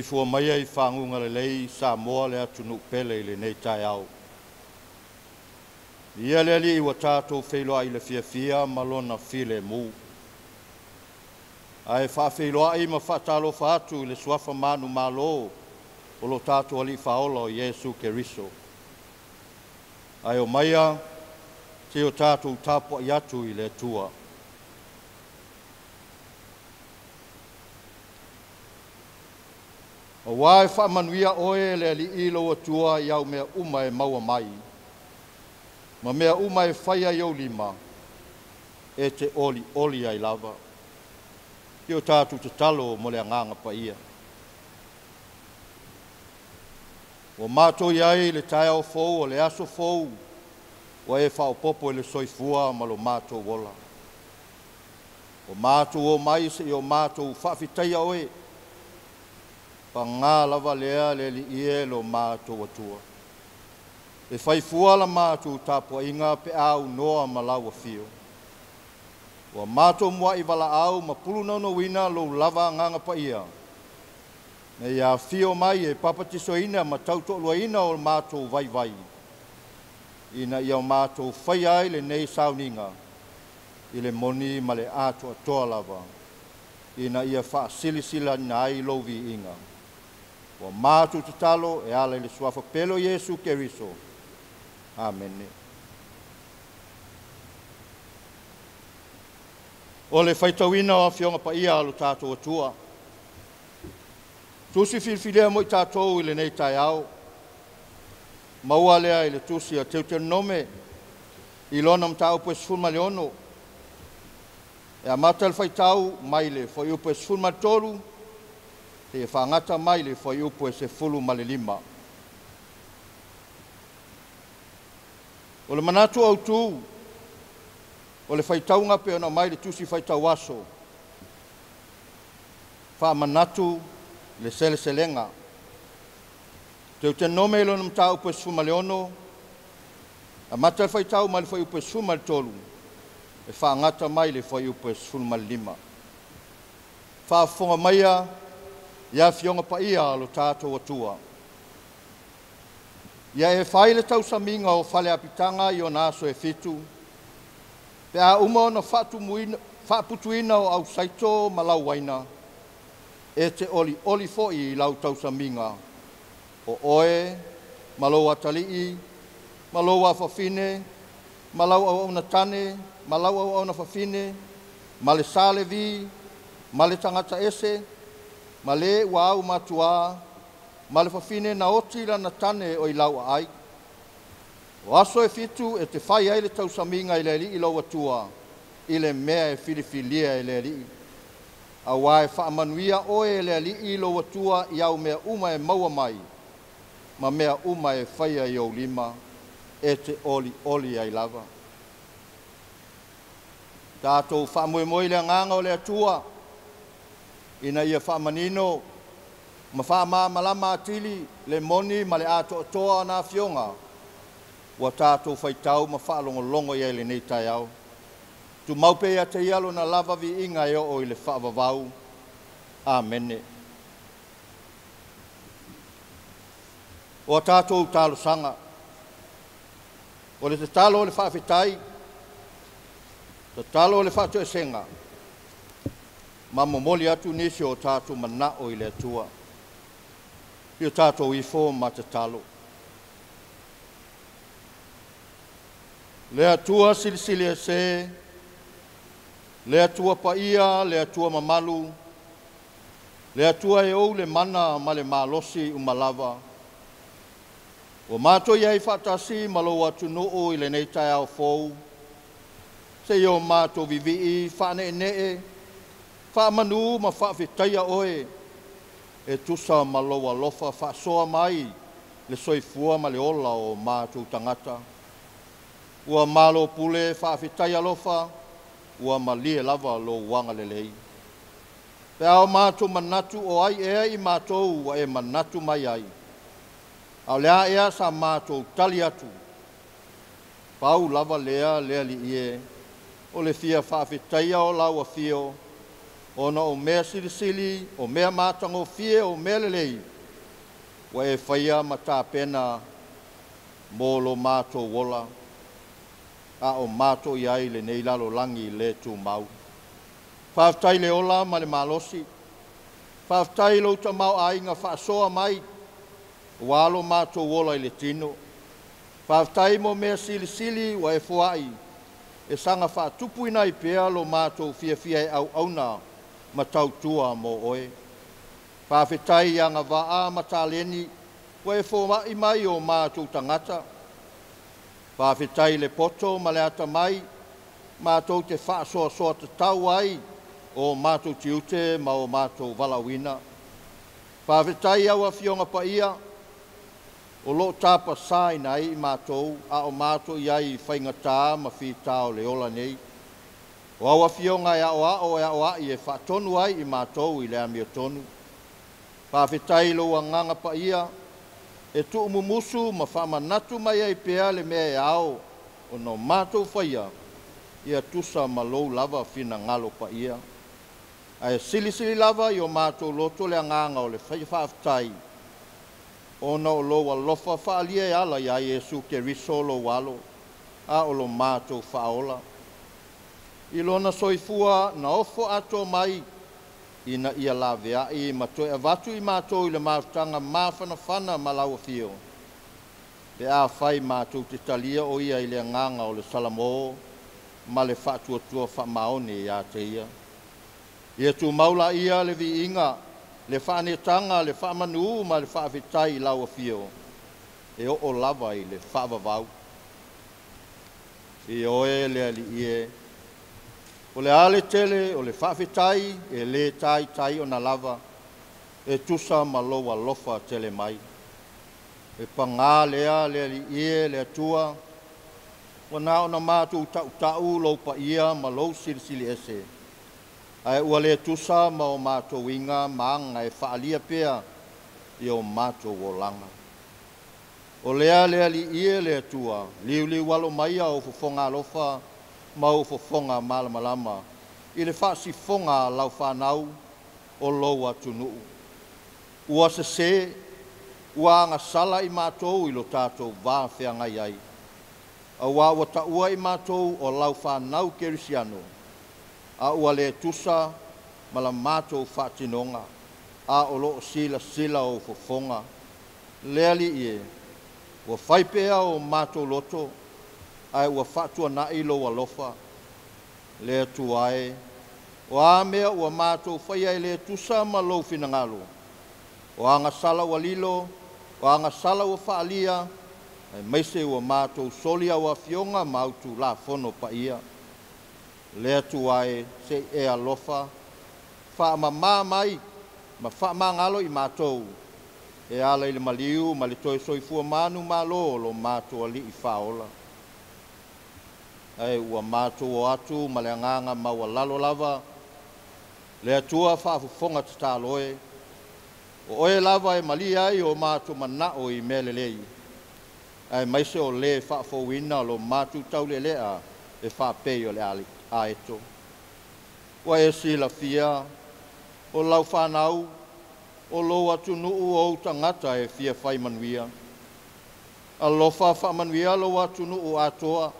Fua mai ai whangunga le lei sa moa le atunu pele le nei tai au. Ia le ali iwa tātou wheiloa i le fia malona file mu. Ai wha wheiloa i ma whatalo whaatu i le suafa manu malo o lo tātou ali whaola o Iesu Keriso. Ai o maia te o tātou tāpua i atu i le tua. O wae whaamanuia oe le li ilo atua iau mea uma e maua mai. Ma mea uma e whaia iau lima e te oli ai lava. I o tātu te talo mo le anganga pa ia. O mātou iai le tae au fou o le aso fou o e whao popo e le soifua ma lo mātou wola. O mātou o mai se i o mātou whawhitaia oe pa ngā lava lea le li ie lo mātou atua. E whaifua la mātou tāpua inga pe au noa malaua fio. Wa mātou mua i wala au ma puluna no wina lo lava nganga pa ia. Me ia fio mai e papatiso ina ma tauto'lua ina o mātou vai. Ina ia mātou whai ai le nei sauninga i le moni ma le ato atoa lava. Ina ia wha silisila na ai lovi inga. Wa mātou te talo e ala le suafa pelo Iesu Keriso. Amen. O le whaitawina o fionga pa ia alo tātou atua. Tusi filfilea mo i tātou i le nei tai au. Maua lea i le tusi a Deuteronome i lona mtau po esfulma leono. E a matal whaitau mai le fo iupo esfulma tolu. Te whangata mai le fo iupo e se fulu ma le lima. O le manatu au tū, o le whaitaunga pe ona mai le tusi whaitau aso. Wha manatu le sele selenga. Te ute nome ilo nam tau po esfuma leono, a mata whaitau mai le fo iupo esfuma le tolu, e whangata mai le fo iupo esfuma le lima. Wha fonga maia, ia fionga pa ia alo tātou atua. Ia e whaile tau saminga o whale apitanga i o naso e fitu. Pe a uma o na whaaputuina o au saito malau waina. E te oli foi i lau tau saminga. O oe, malau atalii, malau a whawhine, malau au na tane, malau au na whawhine, male salevi, male tangata ese, male wau matua, male whawhine na otira na tane o i lau ai. O aso e fitu e te whai aile tau saminga i le li i lau atua, i le mea e filifilia i le li. A wae whaamanuia oe e le li i lau atua i au mea uma e maua mai, ma mea uma e whaia i au lima, e te oli ai lava. Tātou whaamoe le nganga o le atua, ina ia whaamanino, ma wha malama atili le moni ma le ato atoa na fionga. Wa tātou whaitau ma whaalongo ia le nei tai au. Tu maupe ia te ialo na lava vi inga e o i le whaavavau. Amene. O tātou talo sanga. O le te talo o le whaafetai. Te talo o le whaatu e senga. Ma momoli atu nisi o tātou mana o i le atua. I o tātou i fō ma te talo. Le atua silisili e se, le atua pa ia, le atua mamalu, le atua e ou le mana ma le malosi umalava. O mātou iai whatasi malo atu noo i le nei tai au fōu. Se i o mātou vivi i whane e nee, whaamanu ma whawhetaia oe. e tusa maloa lofa whaasoa mai le soifua ma le ola o mātou tangata. Ua malo pule whaafetai alofa, ua malie lava lo wanga le lei. Pe ao mātou manatu o ai ea i mātou wa e manatu mai ai. Au lea ea sa mātou tali atu. Pau lava lea li ie, o le fia whaafetaia o lau a fio, ona o mea silisili, o mea mātango fie, o mea lelei, wa e whaia mata pena mō lo mātou wola, a o mātou iai le nei lalo langi le tū mau. Whaafetai le ola ma le malosi, whaafetai lo ta mau a inga whaasoa mai, walo mātou wola i le tino, whaafetai mo mea silisili wa e fuai, e sanga whaatupu ina i pea lo mātou fia e au auna ma tautua mo oe. Whaafetai anga waa ma tāleni wa e fōmai mai o mātou tangata. Whaafetai le poto ma le ata mai, mātou te whaasoa soa te tau ai o mātou tiute ma o mātou walawina. Whaafetai au a fionga pa ia, o lo tapa sai nai i mātou, a o mātou iai whaingatā ma whitao le ola nei. O awa fionga e a i e whaatonu ai i mātou i le amia tonu. Whaafetai lo nganga pa ia, e tu umumusu ma whamanatu mai ai pea le mea e ao, o no mātou whaia, ia tusa ma lou lava whina ngalo pa ia. Ai sili lava i o mātou loto le nganga o le whaafetai, ona o lo walofa whaalia e ala ia Yesu ke riso lo walo, a o lo mātou whaola. I lona soifua na ofo ato mai, ina ia lavea i matoe avatu i mātou i le mātanga māwhanawhana malaua fio. Pe a whai mātou te talia o ia i le nganga o le salamo, ma le whaatuatua whamaone i a te ia. Ia tu maula ia le vi inga, le whaanetanga, le whaamanu, ma le whaafetai laua fio. E o lava i le whaavavau. I oe le ali ie. O le ale tele, o le whaafetai, e le tai o na lava, e tusa ma loa lofa tele mai. E pangā lea le ali ie, le atua, wana o na mātou tau lau pa ia ma lau silisili ese. Ai ua le tusa ma o mātou inga maanga e whaalia pea i o mātou o langa. O lea le ali ie le atua, liu walo maia o fufonga alofa, ma o fufonga malamalama, i le whaasifonga lau whanau o loa tunuu. Ua se, ua anga sala i mātou i lo tātou vāwhea ngai ai. A ua taua i mātou o lau whanau kerisiano, a ua le tusa ma la mātou whaatinonga, a o lo sila o fufonga. Lea li ie, ua whaipea o mātou loto, ai ua whaatua na i lo alofa, le tuae, o a mea ua mātou whaia i le tusa ma lo finangalo, o anga sala ua lilo, o anga sala ua whaalia, ai maise ua mātou solia ua fionga mautu la fono pa ia, le tuae se e alofa, whaamama mai, ma whaamangalo i mātou, e ala i le maliu, ma le toi soifua manu malo lo mātou ali i whaola. Ai ua mātou o atu ma le anganga maua lalo lava, le atua whaafufonga te tāloe, o oe lava e mali ai o mātou manao i melelei, ai maise o le whaafowina lo mātou tau le lea e whaapei o le ali a eto. Ua e sila fia, o lau whanau, o lo atu nuu o tangata e fia whai manuia. A lofa whamanuia lo atu nuu atoa,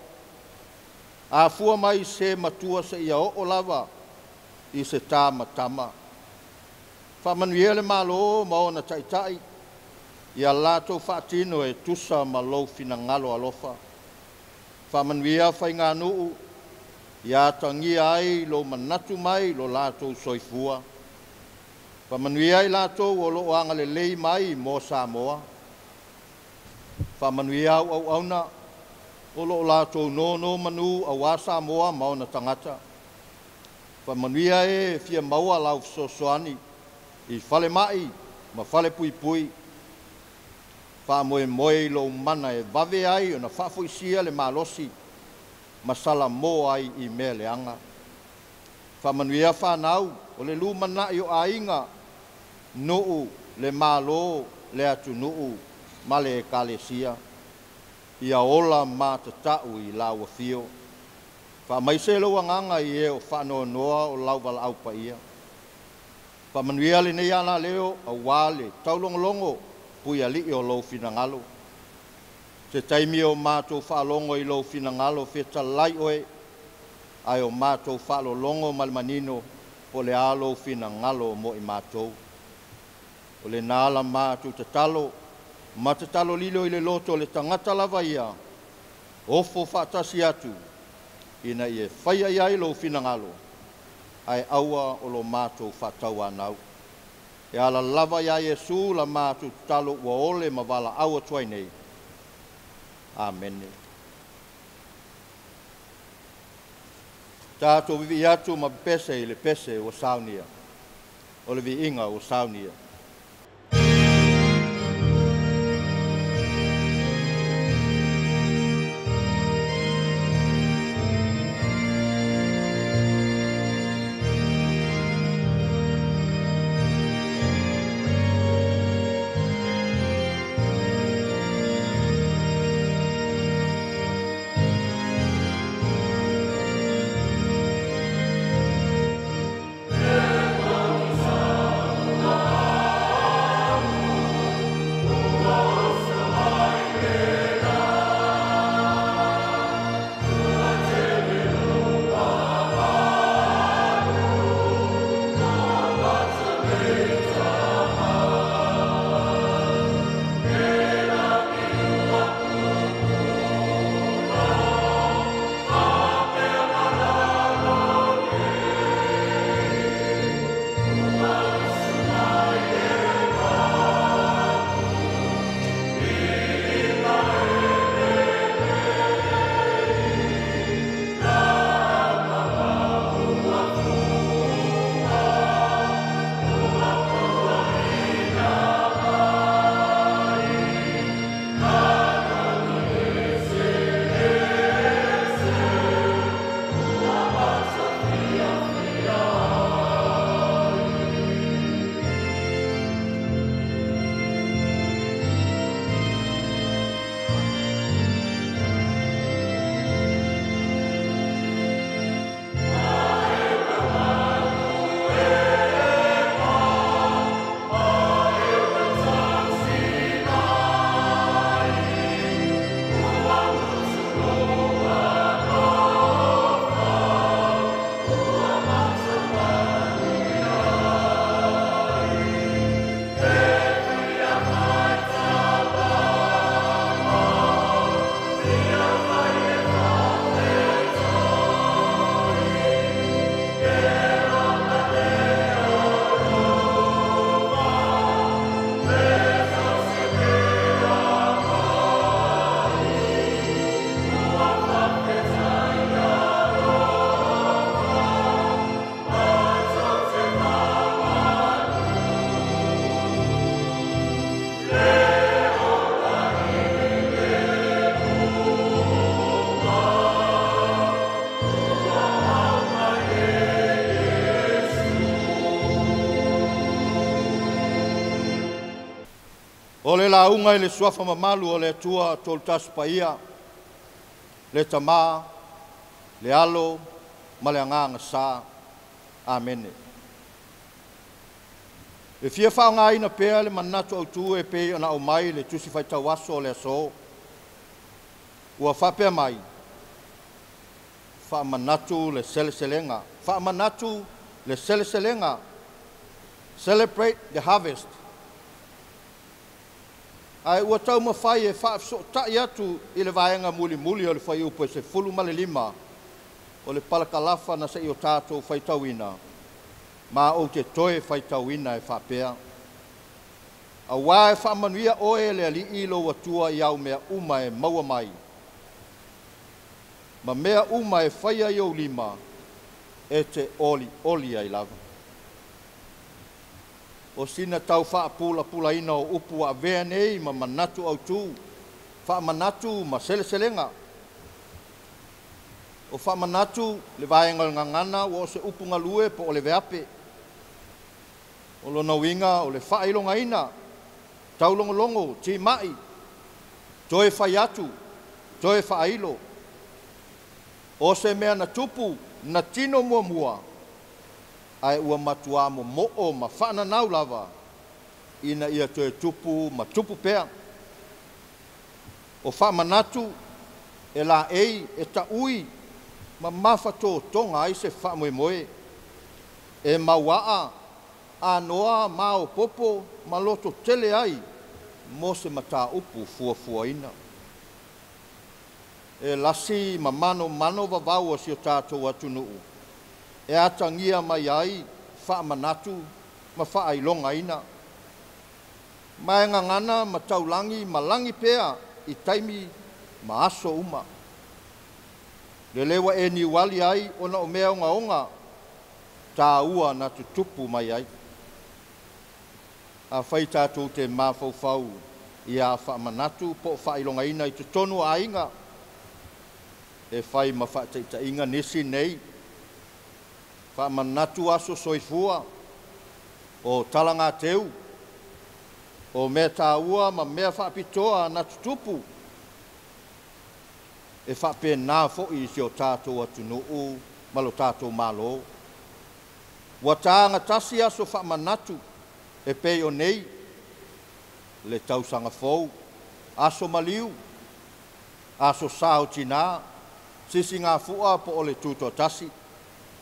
a fua mai se matua se ia o lava i se tā matama. Whamanuia le malo ma ona taitai, ia lato whaatino e tusa ma lo fina ngalo alofa. Whamanuia whai ngā nuu, ia tangia ai lo manatu mai lo lato soifua. Whamanuia i lato o lo anga le lei mai mo Samoa. Whamanuia au auna, o lo lato no manu a wasa moa mauna tangata. Whamanuia e fia maua lau sosoani i whale mai ma fale pui pui, wha moe moe lo mana e vave ai o na whafuisia le malosi, ma sala mo ai I mea le anga. Wha manuia whanau o le lumana I o ainga nuu le malo le atu nuu ma le ekalesia. Ia ola ma tatau I lau fio. Wha maise lo anganga I e o whanoa noa o lau wala au pa ia. Wha manuia le nei ana leo a wale taulongolongo pui ali o lo finangalo. Se taimi o mātou whaalongo I lo finangalo feta lai oe ai o mātou whaalolongo malmanino o le alo finangalo mo I mātou. O le nāla mātou tatalo, matatalo lilo I le loto le tangata lava ia, ofo whaatasi atu, ina I e whaia iai lo finangalo, ai aua o lo mātou whaatau anau. E ala lava ia Yesu la mātou talo ua ole ma wala aua tuai nei. Amen. Tātou vivi atu ma pese I le pese o saunia, o le vi inga o saunia. O le launga I le suafa mamalu o le atua tolu tasu paia, le tamā, le alo, ma le anganga sā. Amene. E fia whaongaina pēa le manatu au tū e pēi ana o mai le tusi whaitau aso o le aso. Ua whapea mai. Whaamanatu le seleselenga. Whaamanatu le seleselenga. Celebrate the harvest. Ai ua tau mawhai e whaafsotai atu I le vaenga muli muli o le whai upo e se fulu ma le lima o le palakalafa na sa I o tātou whaitauina. Ma o te toe whaitauina e whapea. A wā e whaamanuia oe le ali ilo watua I au mea uma e maua mai. Ma mea uma e whaia I o lima e te oli ai lava. o sina tau whaapula ina o upu a vea nei ma manatu au tū. Whaamanatu ma sele-selenga. O whaamanatu le vaengal ngangana o se upu ngalue po o le veape. O lona winga o le whailonga ina. Taulongolongo, ti mai. Toe whai atu, toe whailo. O se mea na tupu, na tino mua. Ai ua matua mo mo'o ma whananau lava. Ina ia toe tupu ma tupu pea. O whaamanatu e la ei e ta ui ma mawhato tonga ai se whaamoemoe. E mawaa a noa mao popo ma loto tele ai mo se mata upu fua ina. E lasi ma mano vavau o si o tātou atunuu. E atangia mai ai whaamanatu ma whaailonga ina. Mai ngangana ma taulangi ma langi pea I taimi ma aso uma. Le lewa e ni wali ai ona o mea onga tā ua na tutupu mai ai. A whai tātou te mawhau I a whaamanatu po whailonga ina I te tonu a inga. E whai ma whaataita inga nisi nei. Whaamanatu aso soifua o talanga teu. O mea tā ua ma mea whaapitoa na tutupu. E whape nā fo'i si o tātou atunuu, malo tātou malo. Wa tāanga tasi aso whaamanatu, e pei o nei, le tausanga fou, aso maliu, aso sao tina, sisi ngā fua po o le tūtoa tasi,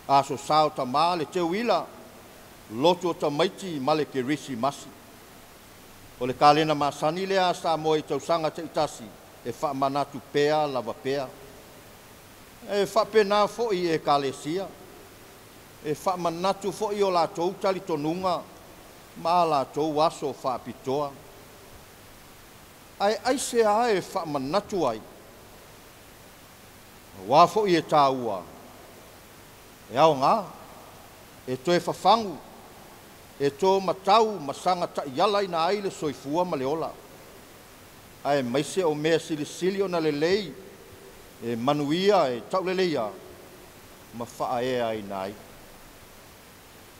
aso sao tamā le teu ila, loto tamaiti ma le kerisi masi. O le kalena masani lea sa moe tausanga te itasi, e whaamanatu pea lava pea. E whapena fo'i e kalesia. E whaamanatu fo'i o lātou tali tonunga, ma lātou aso whaapitoa. Ai aise a e whaamanatu ai. Wā fo'i e tāua. E au ngā, e toe whawhangu. E tō matau masanga ta iala ina aile soifua ma le ola. Ai maise o mea sili o na lelei, e manuia e tau leleia, ma wha e ai nai.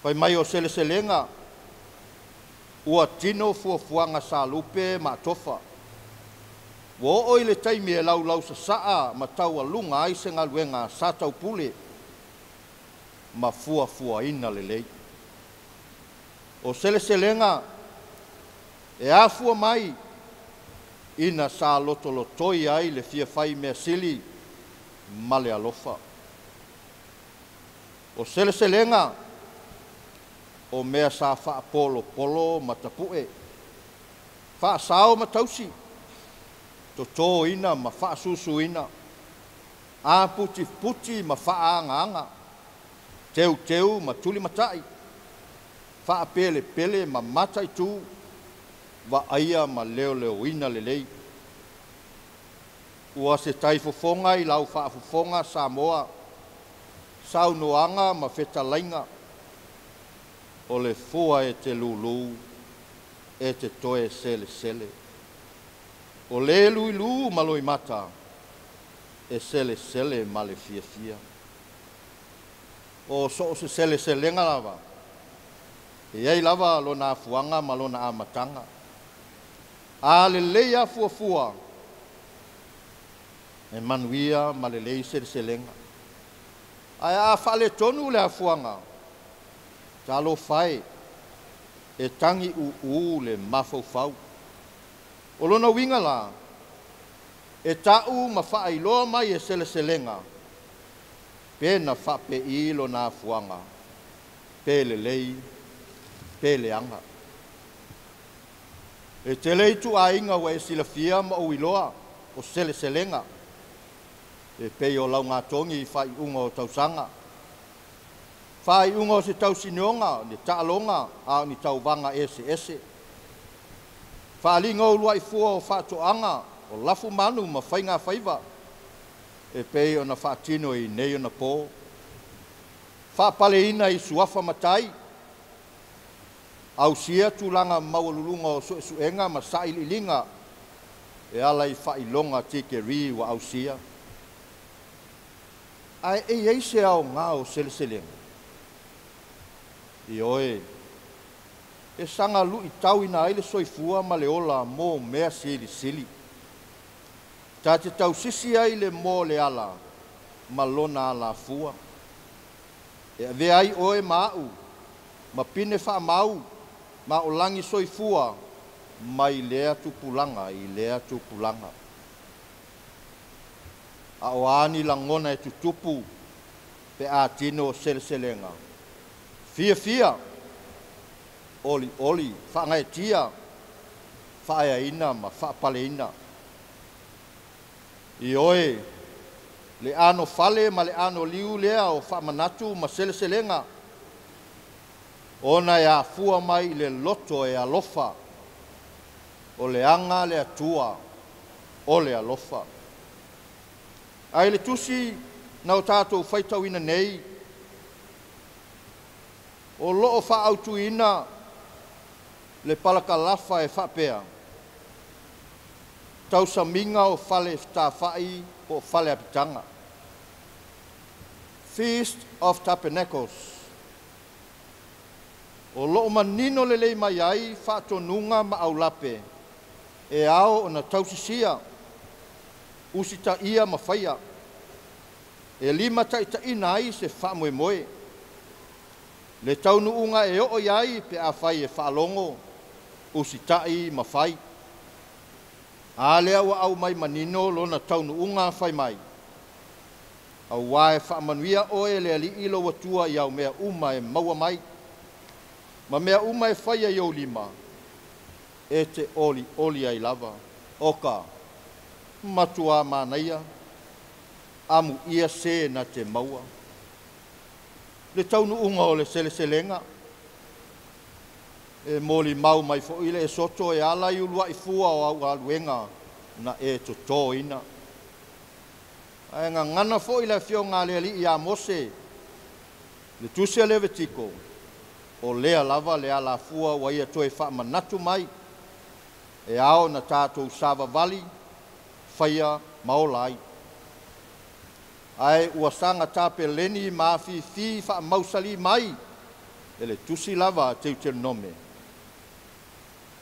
Pai mai o sele-selenga, ua tino fuafuanga sa lupe ma tofa. Wo oi le taimi e lau sa saa ma tau alunga ai se ngaluenga sa tau pule, ma fua ina lelei. O sele-selenga, e afua mai, ina sa lotolotoi ai le fia fai mea sili, ma le alofa. O sele-selenga, o mea sa wha polo ma tapue. Wha sao ma tausi, to tō ina ma wha susu ina. A puti ma wha anga. Teu ma tuli matai. Wha pele ma matai tu, wa aia ma leo ina lelei. Ua se taifofonga I lau whaafofonga Samoa, saunoanga ma whetalainga, o le fua e te lulu, e te toe sele. O le luilu maloi mata, e sele ma le fia. O so se sele-selenga lava, e ei lava lona afuanga ma lona amatanga. A le leia fua, e manuia ma le lei sele-selenga. Ai a whale tonu le afuanga, talo fai, e tangi le mafau. O lona winga la, e tau ma whaailoa mai e sele-selenga, pena whape I lona afuanga, pe le lei, pe le anga. E te leitu a inga wa e silafia ma o iloa o sele-selenga. E pei o lau ngā tongi I whai unga o tausanga. Whai unga o se tausinionga, ni taalonga, a ni tauvanga ese. Whaalinga o lua I fua o whatoanga, o lafu manu ma whainga whaiva. E pei o na whaatino I nei o na pō. Whaapale ina I suafa matai. au sia tulanga maululunga o suenga ma saililinga e ala I whailonga tike ri wa au sia. Ai e se au ngā o seleselenga. I oe, e sanga lu I tau ina aile soifua ma le ola mō mea sili sili. Ta te tau sisi aile mō le ala, ma lona ala fua. E ave ai oe mau, ma pine wha mau, ma o langi soifua, ma I lea tupulanga, I lea tupulanga. A o ani langona e tutupu, pe a tino seleselenga. Fia fia, oli oli, wha ngai tia, wha ea ina ma wha pale ina. I oe, le ano fale ma le ano liu lea o wha manatu ma seleselenga. Ona e a fua mai le loto e alofa, o le anga le atua, o le alofa. Ai le tusi na o tātou whaitau ina nei, o loo wha autu ina le palaka lafa e whapea. Tau sa minga o whale tā whai o whale apitanga. Feast of Tabernacles. O loo manino le lei mai ai whaatonunga ma au lape. E ao o na tausisia. Usita ia ma whaia. E lima taita ina ai se whaamoe moe. Le taunu unga e o iai pe a whai e whaalongo. Usitai ma whai. A lea wa au mai manino lona taunu unga whai mai. Au wae whaamanuia oe lea li ilo watua i au mea uma e maua mai. Ma mea uma e whaia i o lima. E te oli oli ai lava. Oka. Matua manaia. Amu ia se na te maua. Le taunu unga o le seleselenga. E moli mau mai fo ile e soto e ala I ulua I fua o au aluenga na e to to ina. Ai ngana fo ile fio ngā le li I a Mose. Le tusia Levitiko. O lea lava le ala fua wa ia toe wha manatu mai. E ao na tātou Sava Valley. Whaia maolai. Ai ua sanga tape leni maafi fi wha mausali mai. Ele tusi lava te Deuteronome.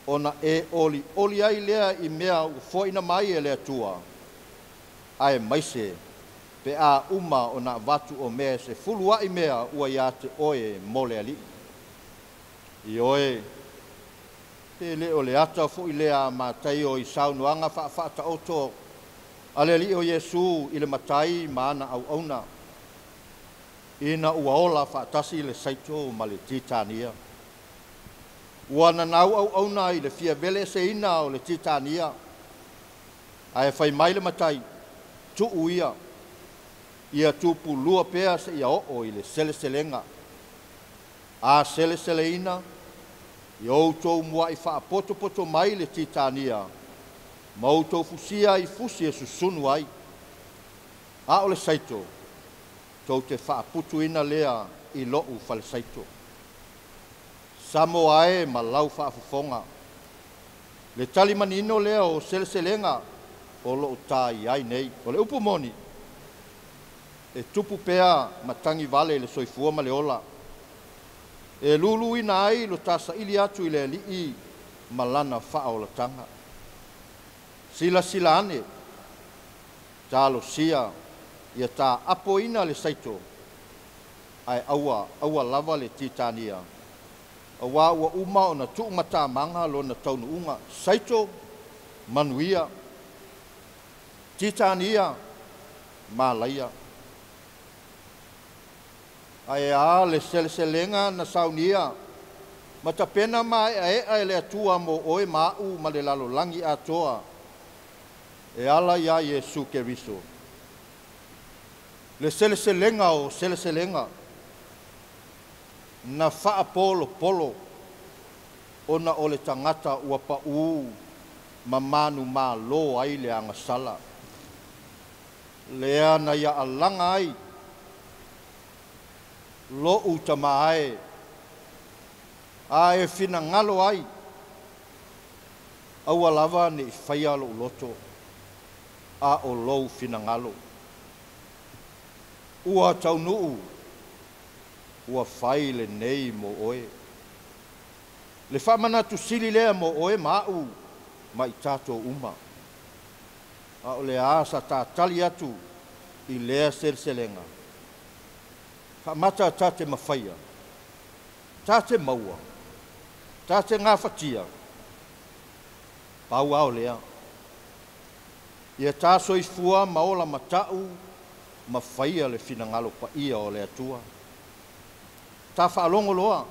Ona e oli oli ai lea I mea u foina mai e lea tua. Ai maise pe a uma ona watu o mea se fulua I mea ua ia te oe mole ali. I oe te le o le ata fo I lea ma tai o I saunuanga wha ta oto. Ale li o Yesu I le matai maana au auna. Ina ua ola wha tasi le saito ma le titania. Ua nanau au auna I le fia vele se ina o le titania. Ai whai mai le matai. Tu uia. Ia tupu lua pea se ia o I le seleselenga. A selesele ina. I outou mua I wha poto poto mai le titania. Mautou fusia I fusi e susunu ai. A o le saito. Tau te whaaputu ina lea I lou whale saito. Samo ae ma lau whaafufonga. Le tali manino lea o seleselenga o loo tai ai nei. O le upumoni. E tupu pea matangi vale le soifua ma le ola. E lulu ina ai lo tasa ili atu I le lii malana wha o la tanga. Sila sila ane. Talo sia. Ia tā apo ina le saito. Ai aua lava le titania. Awa ua uma o na tuumata manga lo na taunu unga. Saito, manuia, titania, malaia. Ai a le seleselenga na saunia. Matapena mai e le atua mo oe mau ma le lalo langi atoa. E ala ia Yesu Keriso. Le seleselenga o seleselenga. Na wha polo polo. Ona o le tangata ua pa ma manu ma lo ai le anga sala. Lea na ia alanga ai. Lo utama ai. a e fina ngalo ai au lava ni faia lo loto a o lou fina ngalo ua taunuu ua fai le nei mo oe le whamanatu sili lea mo oe mau mai tato uma a o le asa ta tali atu i lea selselenga whamata tate mawhaia tate maua tate ngā whatia pau ao lea ia tā soifua maola matau mawhaia le finangalo pa ia o le atua tā whaalongo loa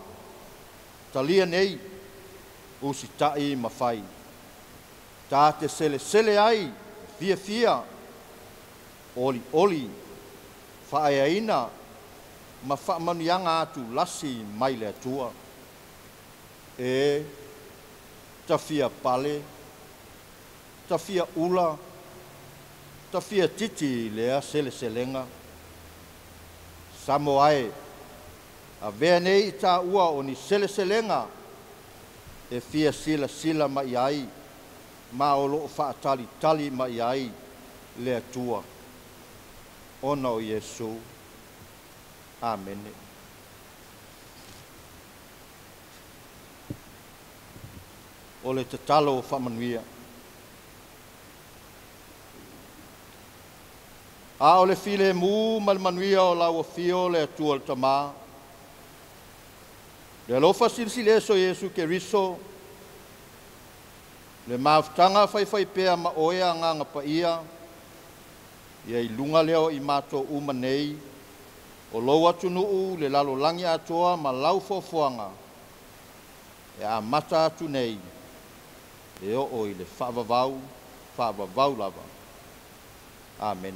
ta lia nei usi tai mawhai tā te sele ai fia oli whaeaina ma whaamanianga atu lasi mai le atua e tawhia pale tawhia ula tawhia titi lea selenga samo ai a vea nei i tā ua o ni selenga e fia sila mai ai ma o loo whaatali mai ai le atua ona o Yesu. Amen. O le tatalo o whamanuia. A o le file mu malmanuia o lau o fio le atua le tamā. Le alofa silsile so Yesu ke riso. Le maafutanga whai pea ma oea nganga pa ia. Ia i lunga leo i mato umanei. O lou atu nuu le lalo langi atoa ma lau fofoanga. E a mata atu nei. E o i le whaavavau lava. Amen.